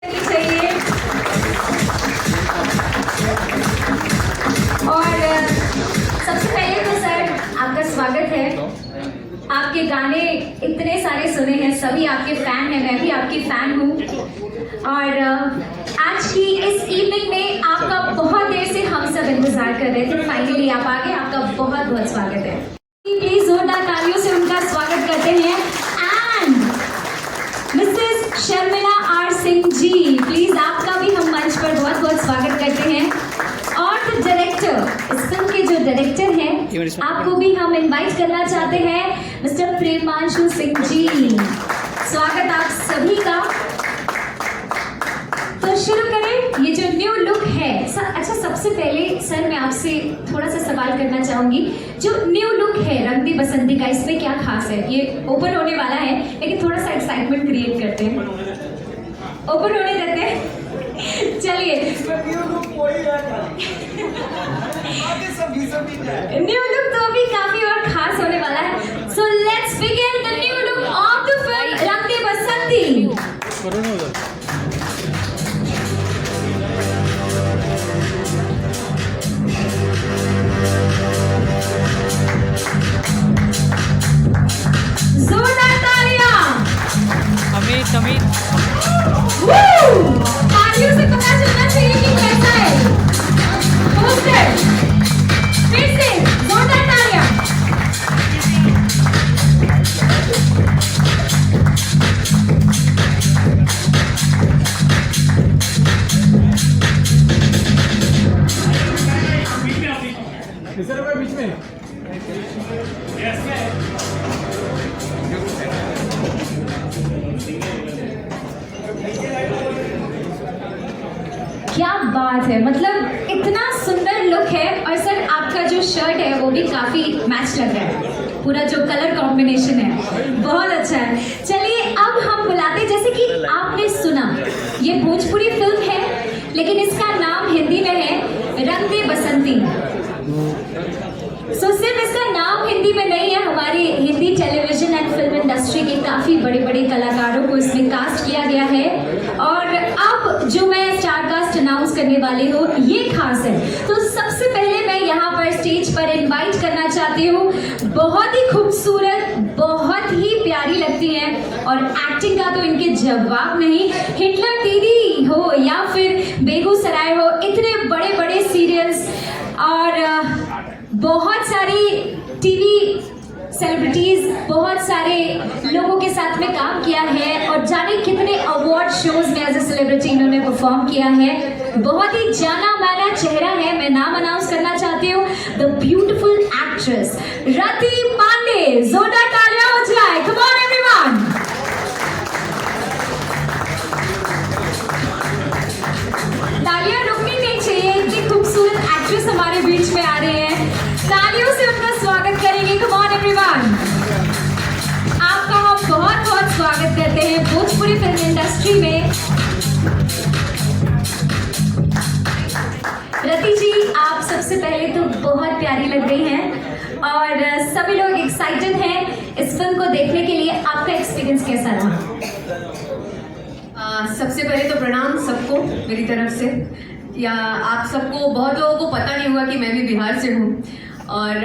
चाहिए। और सबसे पहले तो सर आपका स्वागत है। आपके गाने इतने सारे सुने हैं, सभी आपके फैन हैं, मैं भी आपकी फैन हूँ। और आज की इस इवनिंग में आपका बहुत देर से हम सब इंतजार कर रहे थे, फाइनली आप आ गए, आपका बहुत बहुत स्वागत है। प्लीज जोरदार तालियों से उनका स्वागत करते हैं। And Mrs Sharmila R Singh ji, please आपका भी हम मंच पर बहुत बहुत स्वागत करते हैं। और द डायरेक्टर, इस फिल्म के जो डायरेक्टर हैं, आपको भी हम इनवाइट करना चाहते हैं, मिस्टर प्रेमांशु सिंह जी। स्वागत आप सभी का। तो शुरू करें, ये जो न्यू लुक है। अच्छा, सबसे पहले सर मैं आपसे थोड़ा सा सवाल करना चाहूंगी, जो न्यू लुक है रंग दे बसंती का, इसमें क्या खास है? ये ओपन होने वाला है, लेकिन थोड़ा सा एक्साइटमेंट क्रिएट करते हैं, ओपन होने देते हैं। चलिए, न्यू लुक तो अभी काफी और खास होने वाला है। So let's begin the new look of the film रंग दे बसंती। जोरदार तालियां। अमित तालियों से पता चलना चाहिए कि कैसा है पोस्टर। फिर से जोरदार तालियां। बीच में क्या बात है, मतलब इतना सुंदर लुक है। और सर आपका जो शर्ट है वो भी काफी मैच लग रहा है, पूरा जो कलर कॉम्बिनेशन है बहुत अच्छा है। चलिए अब हम बुलाते, जैसे कि आपने सुना ये भोजपुरी फिल्म है, लेकिन इसका नाम हिंदी में है रंग दे बसंती। सो सिर्फ इसका नाम हिंदी में नहीं है, हमारी Hindi television and film industry के काफी बड़े बड़े कलाकारों को इसमें कास्ट किया गया है। और अब जो मैं स्टार कास्ट अनाउंस करने वाली हूँ ये खास है। तो सबसे पहले मैं यहाँ पर स्टेज पर इनवाइट करना चाहती हूँ, बहुत ही खूबसूरत, बहुत ही प्यारी लगती हैं, और एक्टिंग का तो इनके जवाब नहीं। हिटलर दीदी हो या फिर बेगूसराय हो, इतने बड़े बड़े सीरियल्स और बहुत सारी टीवी सेलिब्रिटीज, बहुत सारे लोगों के साथ में काम किया है, और जाने कितने अवार्ड शोज में एज ए सेलिब्रिटी इन्होंने परफॉर्म किया है। बहुत ही जाना माना चेहरा है। मैं नाम अनाउंस करना चाहती हूँ, द ब्यूटीफुल एक्ट्रेस रति पांडे। जोरदार तालियां हो जाए, कम ऑन एवरीवन। तालियां रुकनी नहीं चाहिए, इतनी खूबसूरत एक्ट्रेस हमारे बीच में आ रही है, तालियों से उनका स्वागत करेंगे। कम ऑन एवरीवन, आपका हम बहुत बहुत स्वागत करते हैं भोजपुरी फिल्म इंडस्ट्री में। रति जी, आप सबसे पहले तो बहुत प्यारी लग रही हैं, और सभी लोग एक्साइटेड हैं इस फिल्म को देखने के लिए। आपका एक्सपीरियंस कैसा रहा? सबसे पहले तो प्रणाम सबको मेरी तरफ से। या आप सबको, बहुत लोगों को पता नहीं हुआ कि मैं भी बिहार से हूँ, और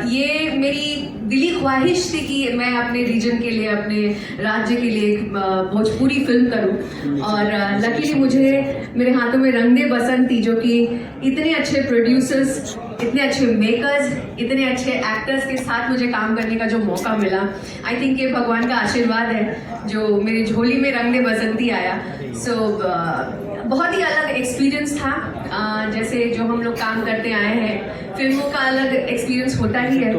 ये मेरी दिली ख्वाहिश थी कि मैं अपने रीजन के लिए, अपने राज्य के लिए एक भोजपुरी फिल्म करूं। और लकीली मुझे मेरे हाथों में रंग दे बसंती, जो कि इतने अच्छे प्रोड्यूसर्स, इतने अच्छे मेकर्स, इतने अच्छे एक्टर्स के साथ मुझे काम करने का जो मौका मिला, आई थिंक ये भगवान का आशीर्वाद है जो मेरी झोली में रंग दे बसंती आया। सो बहुत ही अलग एक्सपीरियंस था। जैसे जो हम लोग काम करते आए हैं, फिल्मों का अलग एक्सपीरियंस होता ही है,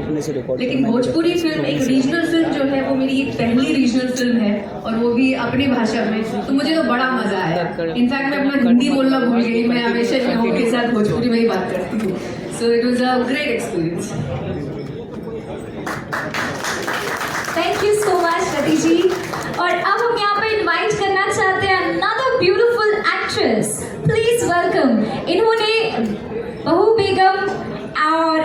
लेकिन भोजपुरी फिल्म, एक रीजनल फिल्म जो है, वो मेरी एक पहली रीजनल फिल्म है, और वो भी अपनी भाषा में। तो मुझे तो बड़ा मजा आया। इनफैक्ट मैं अपना हिंदी बोलना भूल गई, मैं हमेशा लोगों के साथ भोजपुरी में ही बात करती हूँ। So it was a great experience. Thank you so much Rati ji. और अब हम यहाँ पे इनवाइट करना चाहते हैं another beautiful actress. Please welcome. इन्होंने बहू बेगम और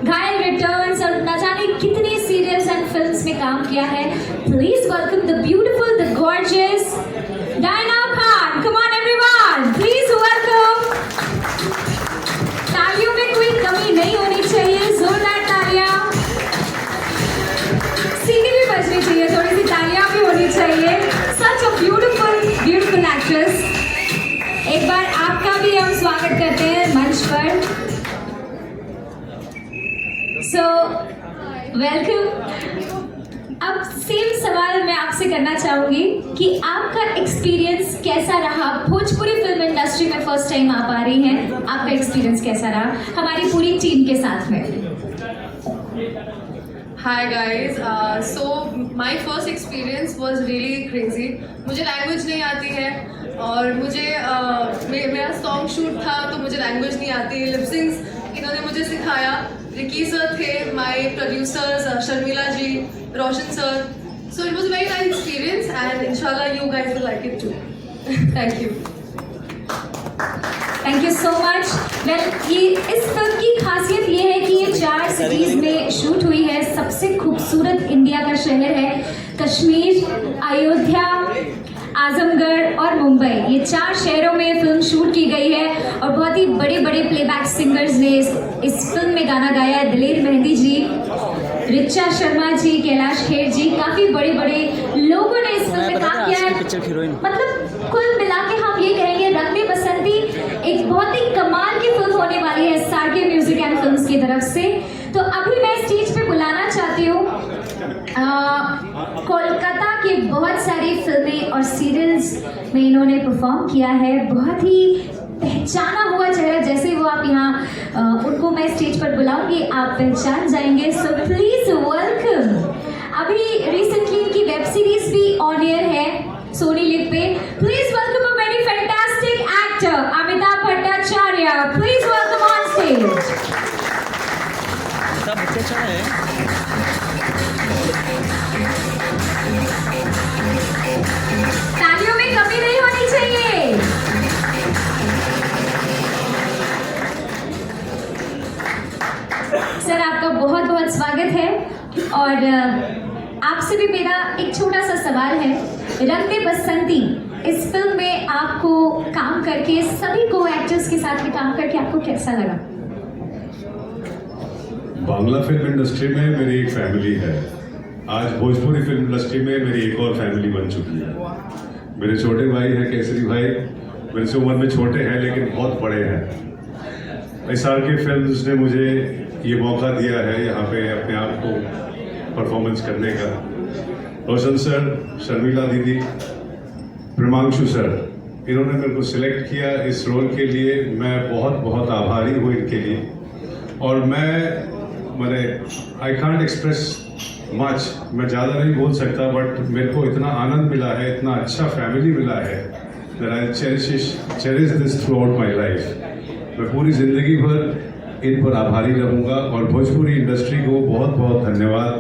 घायल रिटर्न्स और न जाने कितने सीरियल्स एंड फिल्म्स में काम किया है। Please welcome the beautiful, the gorgeous Diana Khan. Come on actress. एक बार आपका भी हम स्वागत करते हैं मंच पर। So welcome. अब सेम सवाल मैं आपसे करना चाहूंगी कि आपका एक्सपीरियंस कैसा रहा? भोजपुरी फिल्म इंडस्ट्री में फर्स्ट टाइम आप आ रही हैं, आपका एक्सपीरियंस कैसा रहा हमारी पूरी टीम के साथ में? Hi guys, so my first experience was really crazy. मुझे लैंग्वेज नहीं आती है और मुझे मेरा सॉन्ग शूट था तो मुझे लैंग्वेज नहीं आती। लिपसिंग्स इन्होंने मुझे सिखाया। रिकी सर थे, my producers Sharmila ji, Roshan sir. So it was very nice experience and इंशाल्लाह you guys will like it too. Thank you. Thank you so much. Well, ये इस फिल्म की खासियत ये है कि ये 4 सिटीज में शूट हुई है। सबसे खूबसूरत इंडिया का शहर है कश्मीर, अयोध्या, आजमगढ़ और मुंबई। ये 4 शहरों में फिल्म शूट की गई है और बहुत ही बड़े बड़े प्लेबैक सिंगर्स ने इस फिल्म में गाना गाया है। दिलेर मेहंदी जी, रिचा शर्मा जी, कैलाश खेर जी, काफी बड़े बड़े लोगों ने इस फिल्म में काम किया है। मतलब कुल मिला के हम ये कहेंगे रंग में बसंती एक बहुत ही कमाल की फिल्म होने वाली है सार्के म्यूजिक एंड फिल्म्स की तरफ से। तो अभी मैं स्टेज पे बुलाना चाहती हूँ कोलकाता की बहुत सारी फिल्में और सीरियल्स में इन्होंने परफॉर्म किया है। बहुत ही पहचाना हुआ चेहरा, जैसे वो आप यहाँ उनको मैं स्टेज पर बुलाऊंगी आप पहचान जाएंगे। So please welcome. अभी रिसेंटली इनकी वेब सीरीज भी ऑन एयर है सोनी लिव पे। Please welcome a very fantastic actor Amitabh Bhattacharya. Please welcome on stage. सब बच्चे अच्छा है। तालियों में कमी नहीं होनी चाहिए। सर आपका बहुत बहुत स्वागत है और आपसे भी मेरा एक छोटा सा सवाल है। रंग में बसंती इस फिल्म में आपको काम करके, सभी को एक्टर्स के साथ में काम करके आपको कैसा लगा? बांग्ला फिल्म इंडस्ट्री में मेरी एक फैमिली है। आज भोजपुरी फिल्म इंडस्ट्री में मेरी एक और फैमिली बन चुकी है। मेरे छोटे भाई हैं केसरी भाई, मेरे से उम्र में छोटे हैं लेकिन बहुत बड़े हैं। एसआरके फिल्म्स ने मुझे ये मौका दिया है यहाँ पे अपने आप को परफॉर्मेंस करने का। रोशन सर, शर्मिला दीदी, प्रेमांशु सर, इन्होंने मेरे को सिलेक्ट किया इस रोल के लिए। मैं बहुत बहुत आभारी हूँ इनके लिए। और मैंने आई कांट एक्सप्रेस मच, मैं ज़्यादा नहीं बोल सकता, बट मेरे को इतना आनंद मिला है, इतना अच्छा फैमिली मिला है that I cherish this throughout my life। मैं पूरी ज़िंदगी भर इन पर आभारी रहूँगा और भोजपुरी इंडस्ट्री को बहुत बहुत धन्यवाद